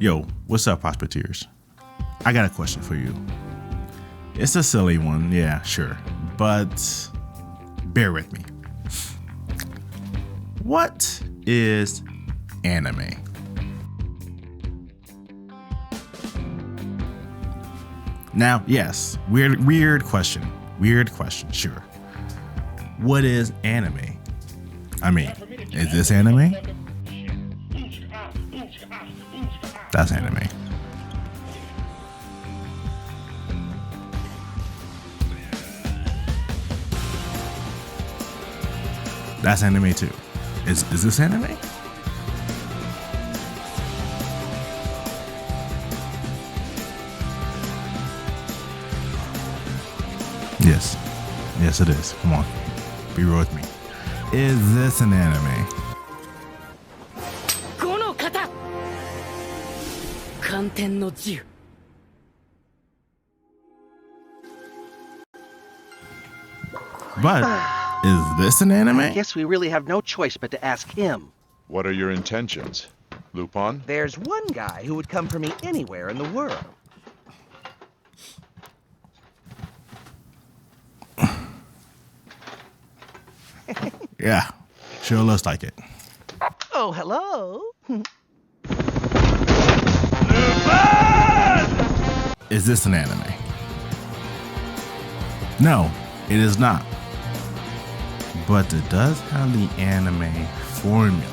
Yo, what's up, Prosperteers? I got a question for you. It's a silly one, yeah, sure, but bear with me. What is anime? Now, yes, weird question, sure. What is anime? I mean, is this anime? That's anime. That's anime too. Is this anime? Yes. Yes, it is. Come on. Be real with me. Is this an anime? But is this an anime? I guess we really have no choice but to ask him. What are your intentions, Lupin? There's one guy who would come for me anywhere in the world. Yeah, sure looks like it. Oh, hello. Is this an anime? No, it is not. But it does have the anime formula.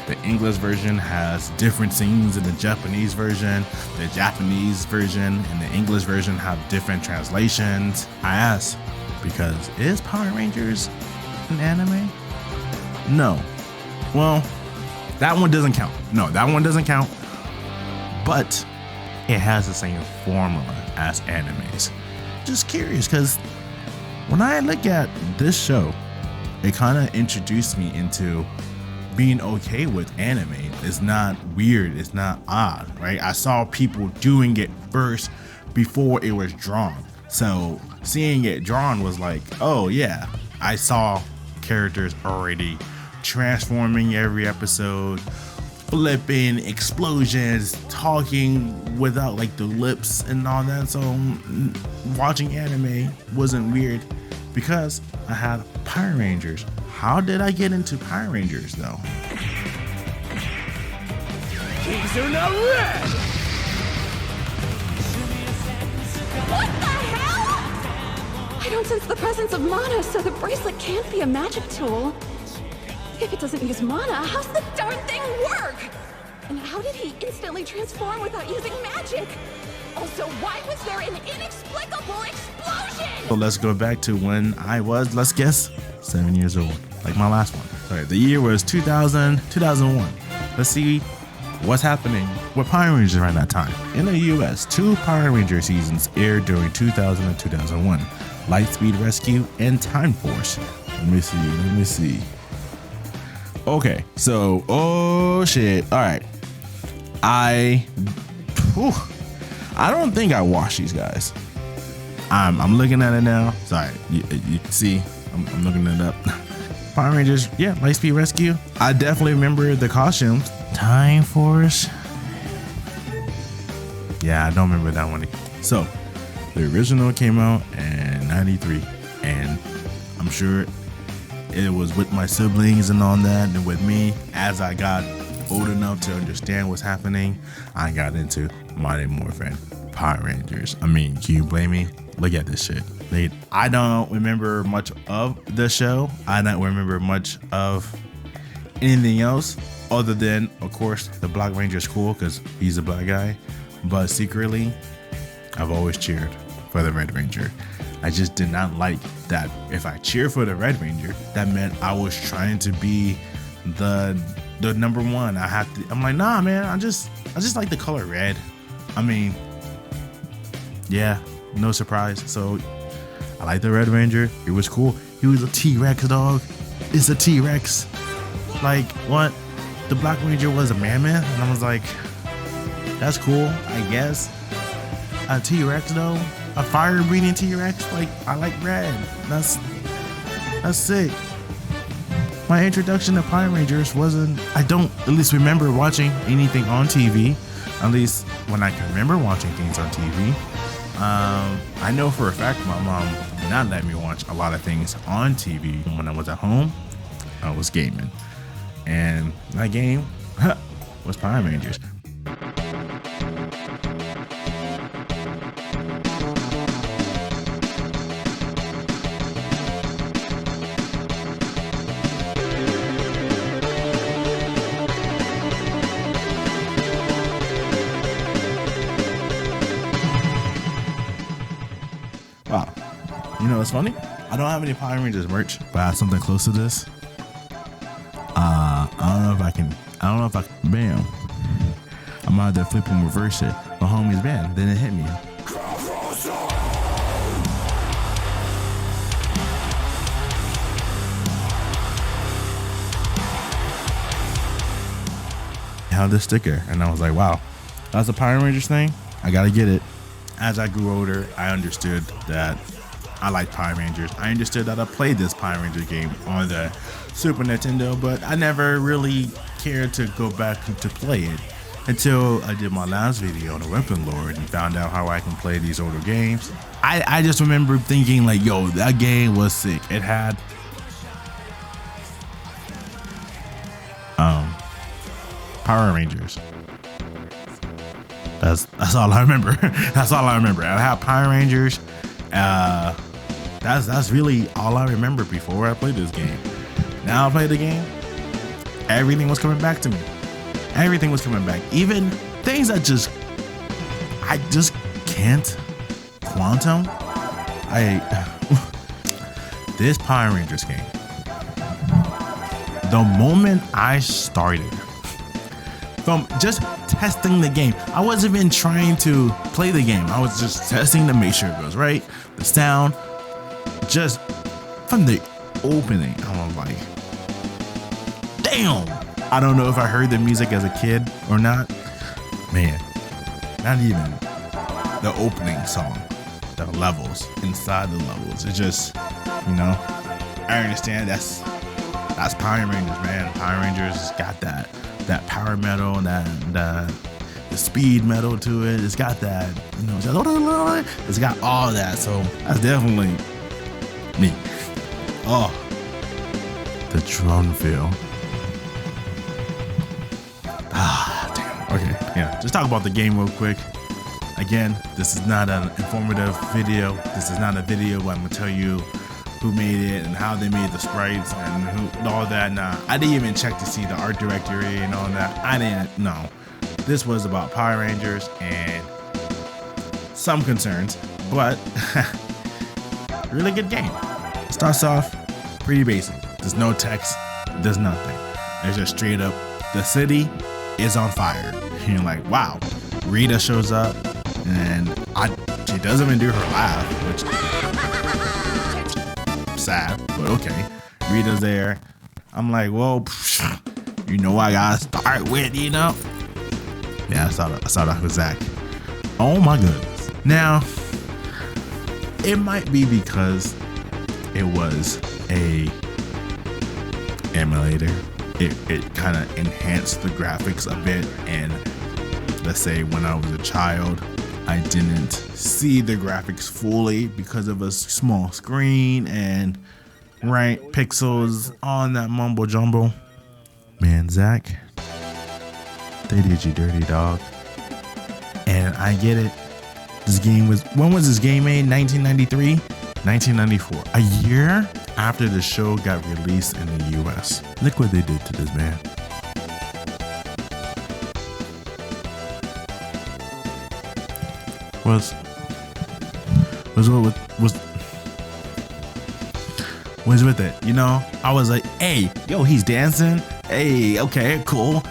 The English version has different scenes than the Japanese version. The Japanese version and the English version have different translations. I ask because is Power Rangers an anime? No. Well, that one doesn't count. No, that one doesn't count. But it has the same formula as animes. Just curious, because when I look at this show, it kind of introduced me into being okay with anime. It's not weird, it's not odd, right? I saw people doing it first before it was drawn. So seeing it drawn was like, oh yeah, I saw characters already transforming every episode, flipping, explosions, talking without like the lips and all that. So watching anime wasn't weird because I had Power Rangers. How did I get into Power Rangers though? These are not red! What the hell? I don't sense the presence of mana, so the bracelet can't be a magic tool. If it doesn't use mana, how's the darn thing work? And how did he instantly transform without using magic? Also, why was there an inexplicable explosion? So let's go back to when I was, let's guess, 7 years old, like my last one. Sorry, the year was 2001. Let's see what's happening with Power Rangers around that time. In the US, 2 Power Ranger seasons aired during 2000 and 2001. Lightspeed Rescue and Time Force. Let me see. Okay, so, oh shit, all right. I don't think I watched these guys. I'm looking at it now. Sorry, you see, I'm looking it up. Power Rangers, yeah, Lightspeed Rescue. I definitely remember the costumes. Time Force. Yeah, I don't remember that one. So, the original came out in '93, and I'm sure it was with my siblings and all that, and with me. As I got old enough to understand what's happening, I got into Mighty Morphin, Power Rangers. I mean, can you blame me? Look at this shit. I don't remember much of the show. I don't remember much of anything else other than, of course, the Black Ranger's cool because he's a black guy. But secretly, I've always cheered for the Red Ranger. I just did not like that if I cheer for the Red Ranger, that meant I was trying to be the number one. I'm like, nah, man, I just like the color red. I mean, yeah, no surprise. So I like the Red Ranger. It was cool. He was a T-Rex, dog. It's a T-Rex. Like, what? The Black Ranger was a mammoth? And I was like, that's cool, I guess. A T-Rex, though? A fire-breathing T-Rex? Like, I like red. That's sick. My introduction to Power Rangers wasn't, I don't at least remember watching anything on TV. At least when I can remember watching things on TV. I know for a fact my mom did not let me watch a lot of things on TV. When I was at home, I was gaming. And that game was Power Rangers. Wow. You know what's funny? I don't have any Power Rangers merch, but I have something close to this. I don't know if I can, bam. I'm out there flip and reverse it. My homie's bam, then it hit me. I had this sticker and I was like, wow, that's a Power Rangers thing? I gotta get it. As I grew older, I understood that I liked Power Rangers. I understood that I played this Power Ranger game on the Super Nintendo, but I never really cared to go back to play it until I did my last video on the Weapon Lord and found out how I can play these older games. I just remember thinking like, yo, that game was sick. It had Power Rangers. That's all I remember. That's all I remember. I had Power Rangers. That's really all I remember before I played this game. Now I play the game, everything was coming back to me. Everything was coming back. Even things that I just can't quantum. This Power Rangers game, the moment I started, from just testing the game, I wasn't even trying to play the game. I was just testing to make sure it goes right. The sound, just from the opening, I was like, damn. I don't know if I heard the music as a kid or not. Man, not even the opening song, the levels, inside the levels. It just, you know, I understand that's Power Rangers, man. Power Rangers got that power metal, the speed metal to it. It's got that, you know, it's got all that. So that's definitely me. Oh, the drum feel. Damn. Okay, yeah. Just talk about the game real quick. Again, this is not an informative video. This is not a video where I'm gonna tell you who made it and how they made the sprites and all that. Nah, I didn't even check to see the art directory and all that. I didn't know. This was about Power Rangers and some concerns, but really good game. Starts off pretty basic. There's no text, there's nothing. It's just straight up, the city is on fire. And you're like, wow. Rita shows up and she doesn't even do her laugh, which sad, but okay. Rita's there. I'm like, well, you know I gotta start with, you know? Yeah, I started off with Zach. Oh my goodness. Now, it might be because it was a emulator. It kind of enhanced the graphics a bit, and let's say when I was a child, I didn't see the graphics fully because of a small screen and pixels on that mumbo jumbo. Man, Zach, they did you dirty, dog. And I get it. This game when was this game made? 1993? 1994. A year after the show got released in the US. Look what they did to this man. Was with it, you know? I was like, hey, yo, he's dancing. Hey, okay, cool.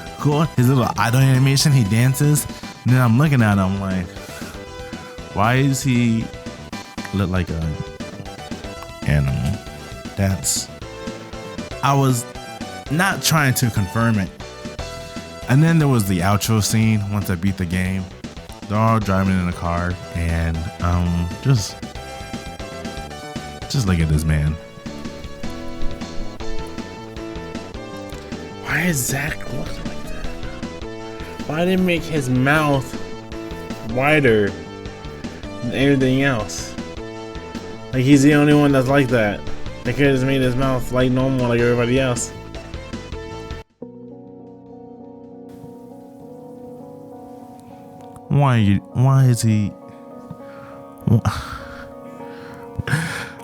His little idle animation, he dances. And then I'm looking at him like, why is he look like a animal? I was not trying to confirm it. And then there was the outro scene once I beat the game. They're all driving in a car and just look at this man. Why is Zach looking like that? Why did they make his mouth wider than everything else? Like he's the only one that's like that. They could have just made his mouth like normal like everybody else. Why is he?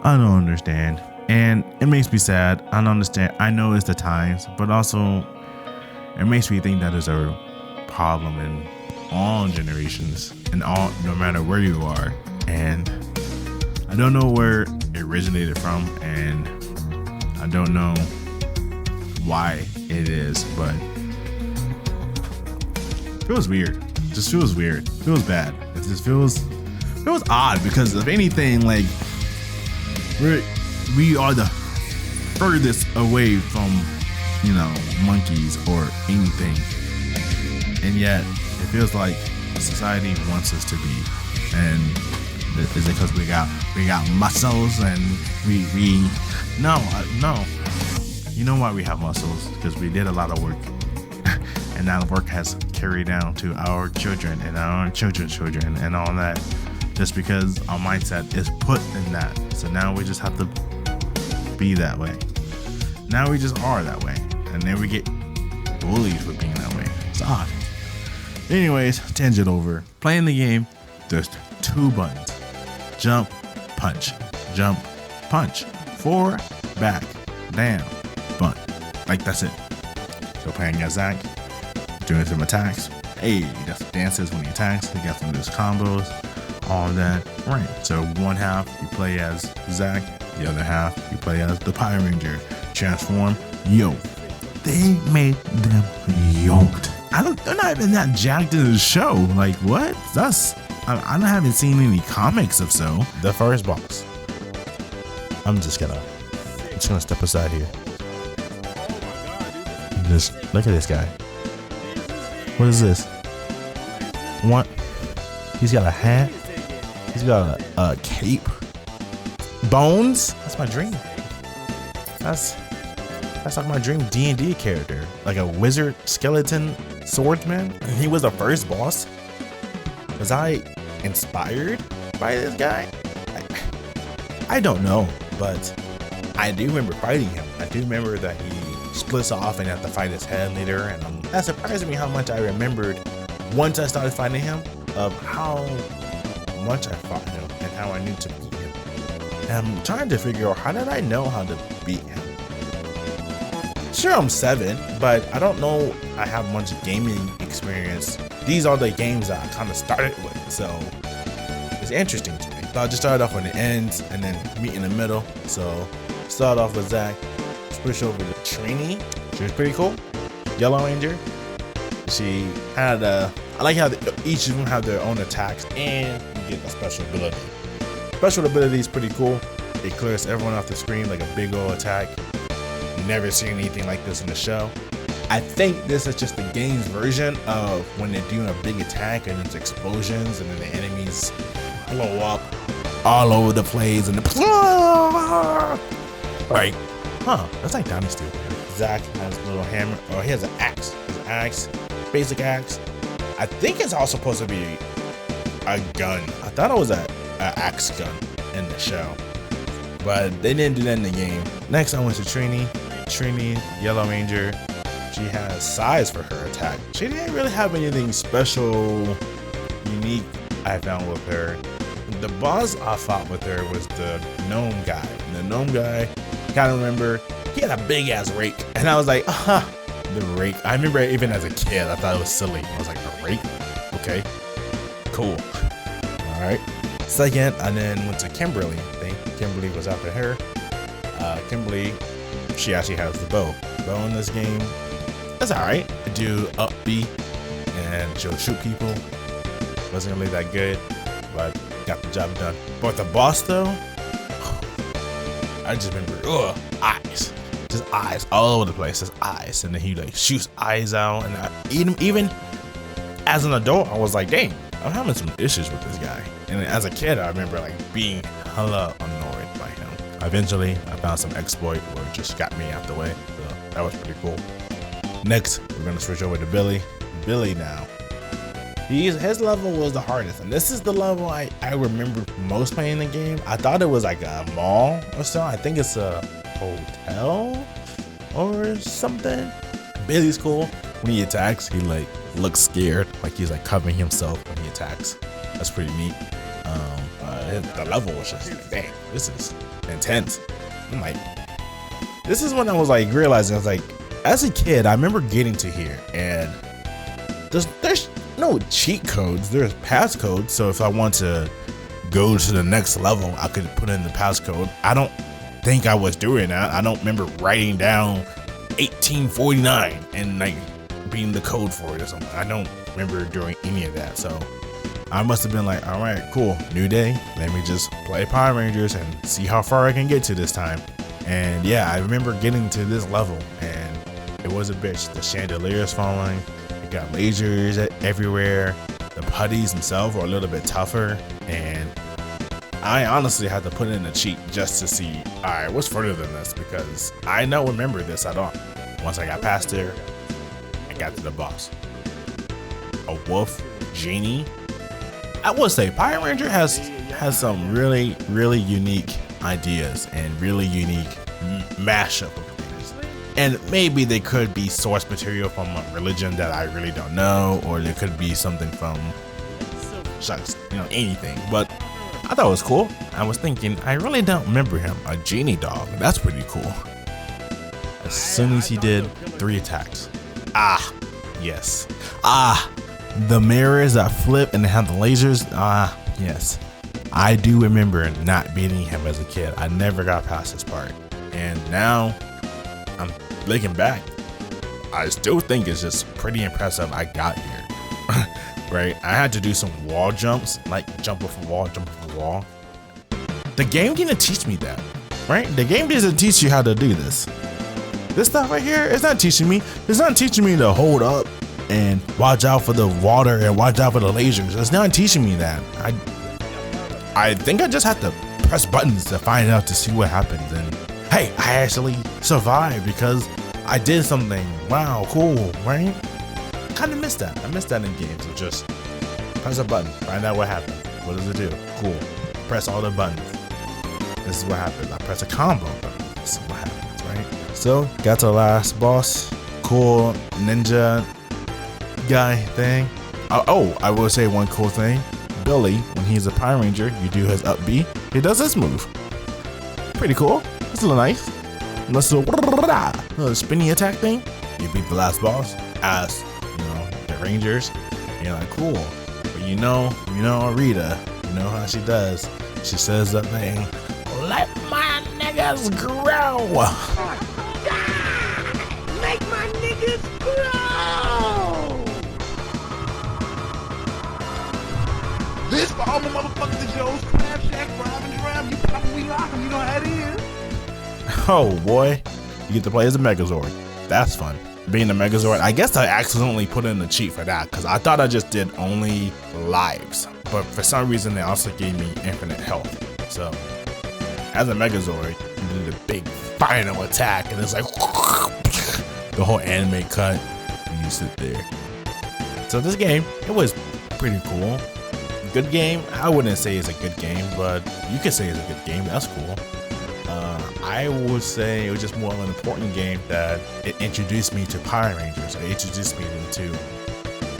I don't understand. And it makes me sad. I don't understand. I know it's the times, but also it makes me think that there's a problem in all generations and all, no matter where you are. And I don't know where it originated from, and I don't know why it is, but it feels weird. It just feels weird. It feels bad. It just feels odd because if anything, like we are the furthest away from, you know, monkeys or anything, and yet it feels like society wants us to be. And is it because we got muscles and we no. You know why we have muscles? Because we did a lot of work, and that work has carried down to our children and our children's children and all that. Just because our mindset is put in that, so now we just have to be that way. Now we just are that way, and then we get bullied for being that way. It's odd. Anyways, tangent over. Playing the game, there's 2 buttons: jump, punch, jump, punch, forward, back, down, bunt. Like that's it. So playing as Zack, doing some attacks. Hey, he does dances when he attacks. He got some of those combos, all that. Right. So one half you play as Zack, the other half you play as the Power Ranger. Transform, yo. They made them yoked. They're not even that jacked in the show. Like what? I haven't seen any comics of so. The first boss. I'm just gonna step aside here. Just look at this guy. What is this? What? He's got a hat. He's got a cape. Bones? That's my dream. That's like my dream D&D character. Like a wizard, skeleton, swordsman. And he was the first boss. Was I inspired by this guy? I don't know, but I do remember fighting him. I do remember that he splits off and have to fight his head later, and that surprised me how much I remembered once I started fighting him, of how much I fought him and how I knew to beat him. And I'm trying to figure out, how did I know how to beat him? Sure, I'm 7, but I don't know I have much gaming experience. These are the games that I kind of started with, so it's interesting to me. So I just started off on the ends and then meet in the middle. So start off with Zack, switch over to Trini. She was pretty cool. Yellow Ranger. She had I like how each of them have their own attacks and you get a special ability. Special ability is pretty cool. It clears everyone off the screen like a big old attack. Never seen anything like this in the show. I think this is just the game's version of when they're doing a big attack and it's explosions and then the enemies blow up all over the place and like, that's like Dynasty. Zack has a little hammer, or he has an axe. He has an axe, basic axe. I think it's all supposed to be a gun. I thought it was an axe gun in the show, but they didn't do that in the game. Next, I went to Trini, Yellow Ranger. She has size for her attack. She didn't really have anything special, unique I found with her. The boss I fought with her was the gnome guy. And the gnome guy, kind of remember, he had a big ass rake. And I was like, the rake. I remember even as a kid, I thought it was silly. I was like, a rake? Okay, cool. All right. Second, I then went to Kimberly. I think Kimberly was after her. Kimberly, she actually has the bow. The bow in this game, that's all right. Do up B and she'll shoot people. Wasn't really that good, but got the job done. But the boss though, I just remember, eyes, just eyes all over the place. Just eyes, and then he like shoots eyes out. And even as an adult, I was like, dang, I'm having some issues with this guy. And as a kid, I remember like being hella annoyed by him. Eventually, I found some exploit where it just got me out the way. So that was pretty cool. Next, we're gonna switch over to Billy. Billy now. His level was the hardest, and this is the level I remember most playing the game. I thought it was like a mall or so. I think it's a hotel or something. Billy's cool. When he attacks, he like looks scared, like he's like covering himself when he attacks. That's pretty neat. The level was just like, dang, this is intense. I'm like, this is when I was like realizing, I was like, as a kid, I remember getting to here, and there's no cheat codes, there's passcodes. So if I want to go to the next level, I could put in the passcode. I don't think I was doing that. I don't remember writing down 1849 and like being the code for it or something. I don't remember doing any of that. So I must have been like, all right, cool, new day. Let me just play Power Rangers and see how far I can get to this time. And yeah, I remember getting to this level, and it was a bitch. The chandeliers falling, it got lasers everywhere. The putties themselves were a little bit tougher, and I honestly had to put in a cheat just to see, all right, what's further than this, because I don't remember this at all. Once I got past there, I got to the boss. A wolf genie. I would say Power Ranger has some really unique ideas and really unique mashup of things. And maybe they could be source material from a religion that I really don't know, or there could be something from shucks, anything. But I thought it was cool. I was thinking, I really don't remember him. A genie dog. That's pretty cool. As soon as he did 3 attacks. Ah, yes. Ah, the mirrors that flip and have the lasers. Ah, yes. I do remember not beating him as a kid. I never got past this part. And now I'm looking back, I still think it's just pretty impressive I got here. Right? I had to do some wall jumps, like jump off a wall. The game didn't teach me that, right? The game doesn't teach you how to do this. This stuff right here, it's not teaching me. It's not teaching me to hold up and watch out for the water and watch out for the lasers. It's not teaching me that. I think I just have to press buttons to find out to see what happens. And hey, I actually survived because I did something. Wow, cool, right? Kind of missed that. I missed that in games. So just press a button, find out what happened. What does it do? Cool. Press all the buttons. This is what happens. I press a combo button. This is what happens, right? So got to the last boss. Cool ninja guy thing. Oh, I will say one cool thing. Billy, when he's a Power Ranger, you do his up B, he does this move. Pretty cool. It's a little nice. Let's do a spinny attack thing. You beat the last boss as the Rangers. And you're like, cool. But you know Rita, you know how she does. She says that thing, let my niggas grow. Make my niggas grow! This for all the motherfuckers that Joe's Crab Shack, Robin Drum, you probably lock them, you know how it is. Oh boy, you get to play as a Megazord. That's fun. Being a Megazord, I guess I accidentally put in a cheat for that because I thought I just did only lives, but for some reason they also gave me infinite health. So as a Megazord, you do the big final attack and it's like the whole anime cut and you sit there. So this game, it was pretty cool. Good game. I wouldn't say it's a good game, but you could say it's a good game. That's cool. I would say it was just more of an important game that it introduced me to Power Rangers. It introduced me into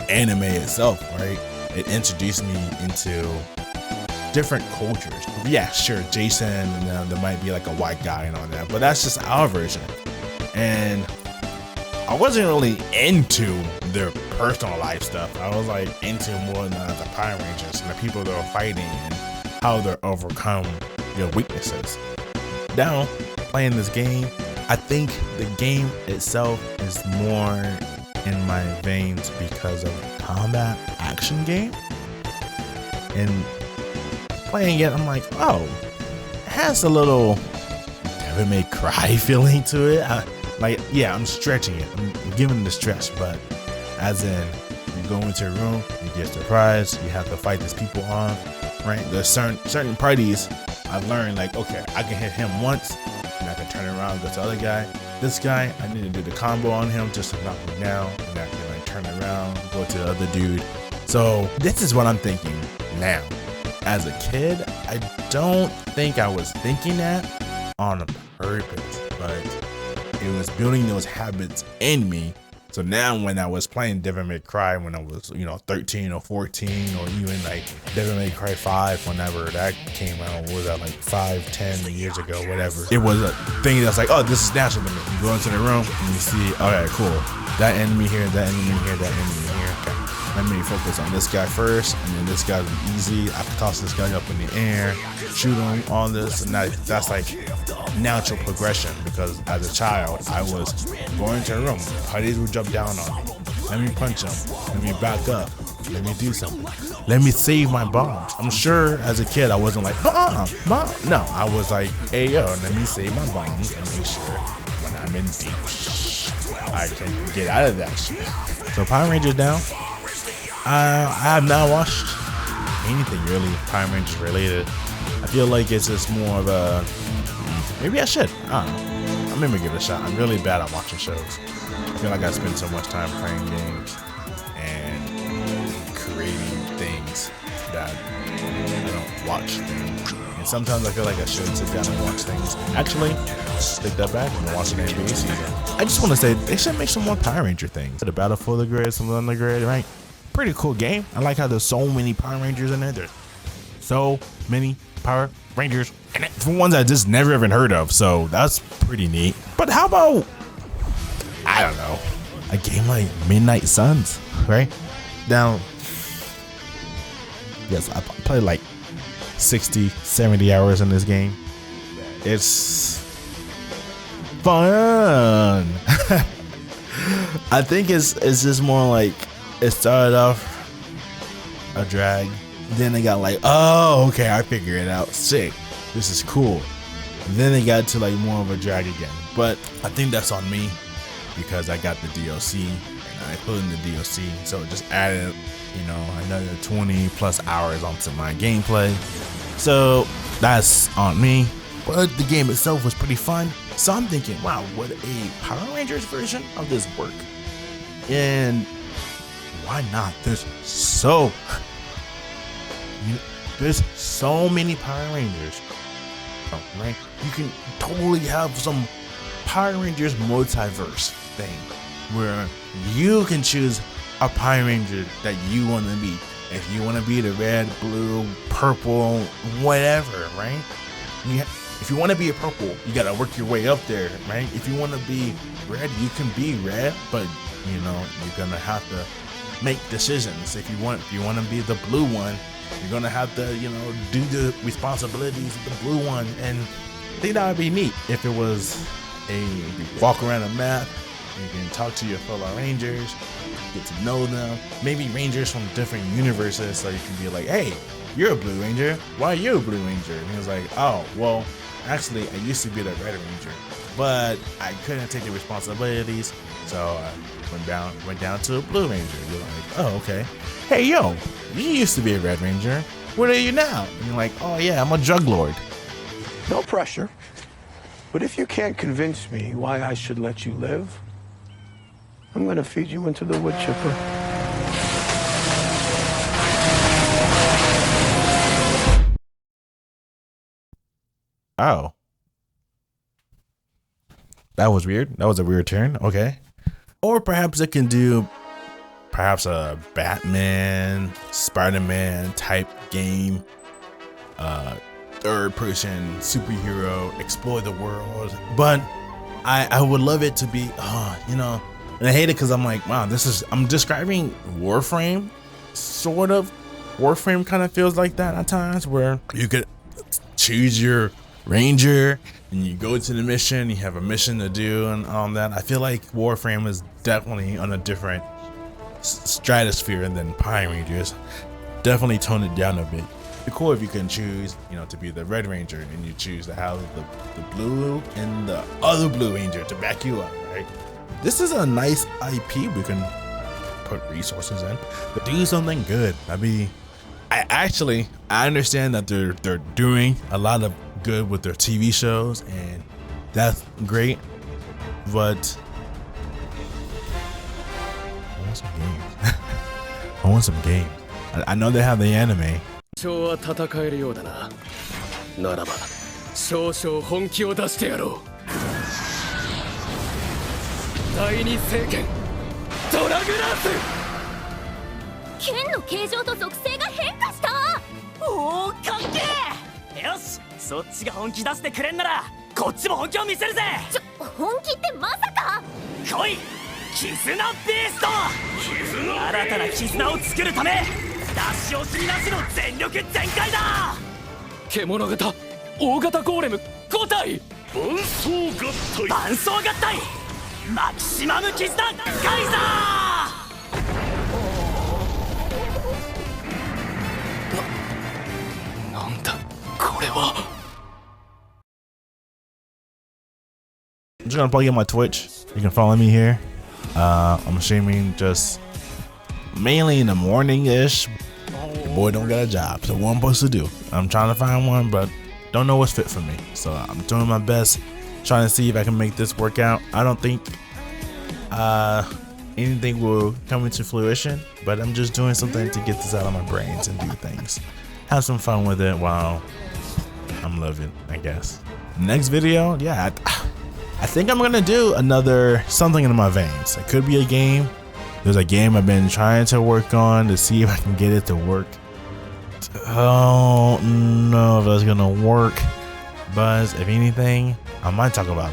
anime itself, right? It introduced me into different cultures. Yeah, sure, Jason, there might be like a white guy and all that, but that's just our version. And I wasn't really into their personal life stuff. I was like into more than the Power Rangers and the people that are fighting and how they overcome their weaknesses. Now, playing this game, I think the game itself is more in my veins because of combat action game. And playing it, I'm like, oh, it has a little Devil May Cry feeling to it. I'm stretching it. I'm giving it the stretch, but as in, you go into a room, you get surprised, you have to fight these people off, right? There's certain parties I've learned, like, okay, I can hit him once, and I can turn around and go to the other guy. This guy, I need to do the combo on him just to knock him down, and I can like turn around around, go to the other dude. So this is what I'm thinking now. As a kid, I don't think I was thinking that on purpose, but it was building those habits in me. So now when I was playing Devil May Cry when I was, 13 or 14, or even like Devil May Cry 5, whenever that came out, what was that, like 5, 10 years ago, whatever. It was a thing that's like, oh, this is natural to me. You go into the room and you see, okay, cool. That enemy here, that enemy here, that enemy here. Okay. Let me focus on this guy first, and then this guy's easy. I can toss this guy up in the air, shoot him, all this, and that's like natural progression, because as a child, I was going to a room, parties would jump down on me. Let me punch him, let me back up, let me do something, let me save my bombs. I'm sure as a kid, I wasn't like, bomb. No, I was like, hey, yo, let me save my bombs and make sure when I'm in deep, I can get out of that shit. So Power Rangers down. I have not watched anything really Power Rangers related. I feel like it's just more of a, maybe I should. I don't know. I'm gonna give it a shot. I'm really bad at watching shows. I feel like I spend so much time playing games and creating things that I don't watch things. And sometimes I feel like I should sit down and watch things. Actually, take that back and watch an NBA season. I just want to say they should make some more Power Ranger things. The Battle for the Grid, some on the grid, right? Pretty cool game. I like how there's so many Power Rangers in there. There's so many Power Rangers in it, for ones I just never even heard of. So that's pretty neat. But how about, I don't know, a game like Midnight Suns, right? Now, yes, I played like 60, 70 hours in this game. It's fun. I think it's just more like, it started off a drag, then they got like, oh, okay, I figured it out, sick, this is cool. And then they got to like more of a drag again. But I think that's on me because I got the DLC and I put in the DLC, so it just added, another 20 plus hours onto my gameplay. So that's on me. But the game itself was pretty fun. So I'm thinking, wow, would a Power Rangers version of this work? And why not? There's so many Power Rangers, right? You can totally have some Power Rangers multiverse thing where you can choose a Power Ranger that you want to be. If you want to be the red, blue, purple, whatever, right? If you want to be a purple, you gotta work your way up there, right? If you want to be red, you can be red, but you're gonna have to make decisions. If you want to be the blue one, you're gonna have to do the responsibilities of the blue one. And I think that would be neat if it was walk around a map, you can talk to your fellow Rangers, get to know them, maybe Rangers from different universes, so you can be like, hey, you're a Blue Ranger, why are you a Blue Ranger? And he was like, oh, well, actually I used to be the Red Ranger, but I couldn't take the responsibilities, so I went down to a Blue Ranger. You're like, oh, okay. Hey, yo, you used to be a Red Ranger. What are you now? And you're like, oh yeah, I'm a drug lord. No pressure. But if you can't convince me why I should let you live, I'm gonna feed you into the wood chipper. Oh. That was weird. That was a weird turn. Okay. Or perhaps it can do a Batman, Spider-Man type game. Third person superhero, explore the world. But I would love it to be, and I hate it because I'm like, wow, I'm describing Warframe, sort of. Warframe kind of feels like that at times, where you could choose your Ranger and you go to the mission, you have a mission to do and all that. I feel like Warframe is definitely on a different stratosphere than Power Rangers. Definitely tone it down a bit. It'd be cool if you can choose, to be the Red Ranger, and you choose to have the blue and the other Blue Ranger to back you up, right? This is a nice IP we can put resources in, but do something good. I understand that they're doing a lot of good with their TV shows, and that's great, but some games. I want some games. I know they have the anime. 少は戦えるようだな。ならば少々本気を出してやろう。第二聖剣ドラグラース。剣の形状と属性が変化した。おお、かっけえ。よし、そっちが本気出してくれんならこっちも本気を見せるぜ。本気ってまさか。来い、絆ビースト。新たな絆を作るため出し惜しみなしの全力全開だ。獣型大型ゴーレム5体。伴奏合体マキシマム絆カイザー。なんだこれは。I'm just gonna plug in my Twitch. You can follow me here. I'm streaming just mainly in the morning-ish. Your boy don't got a job, so what I'm supposed to do? I'm trying to find one, but don't know what's fit for me. So I'm doing my best, trying to see if I can make this work out. I don't think anything will come into fruition, but I'm just doing something to get this out of my brains and do things. Have some fun with it while I'm living, I guess. Next video, yeah, I think I'm gonna do another something in my veins. It could be a game. There's a game I've been trying to work on to see if I can get it to work. I don't know if that's gonna work, but if anything, I might talk about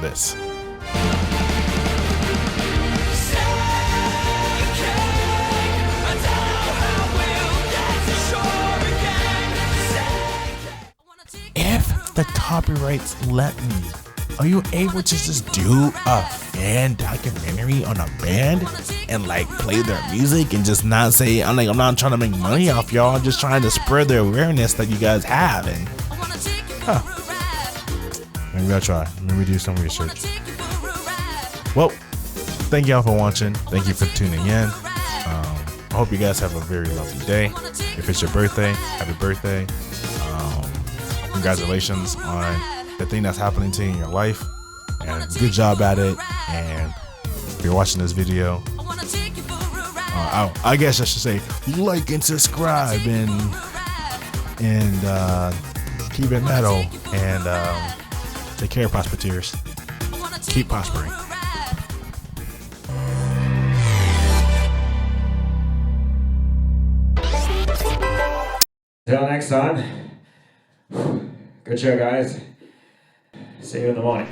this. If the copyrights let me, are you able to just do a fan documentary on a band and like play their music and just not say, I'm not trying to make money off y'all, I'm just trying to spread the awareness that you guys have? And maybe I'll try. Maybe do some research. Well, thank y'all for watching. Thank you for tuning in. I hope you guys have a very lovely day. If it's your birthday, happy birthday. Congratulations on the thing that's happening to you in your life, and good job at it. And if you're watching this video, I guess I should say like and subscribe and keep it metal, and take care, prosperteers. Keep prospering. Till next time. Good show, guys. See you in the morning.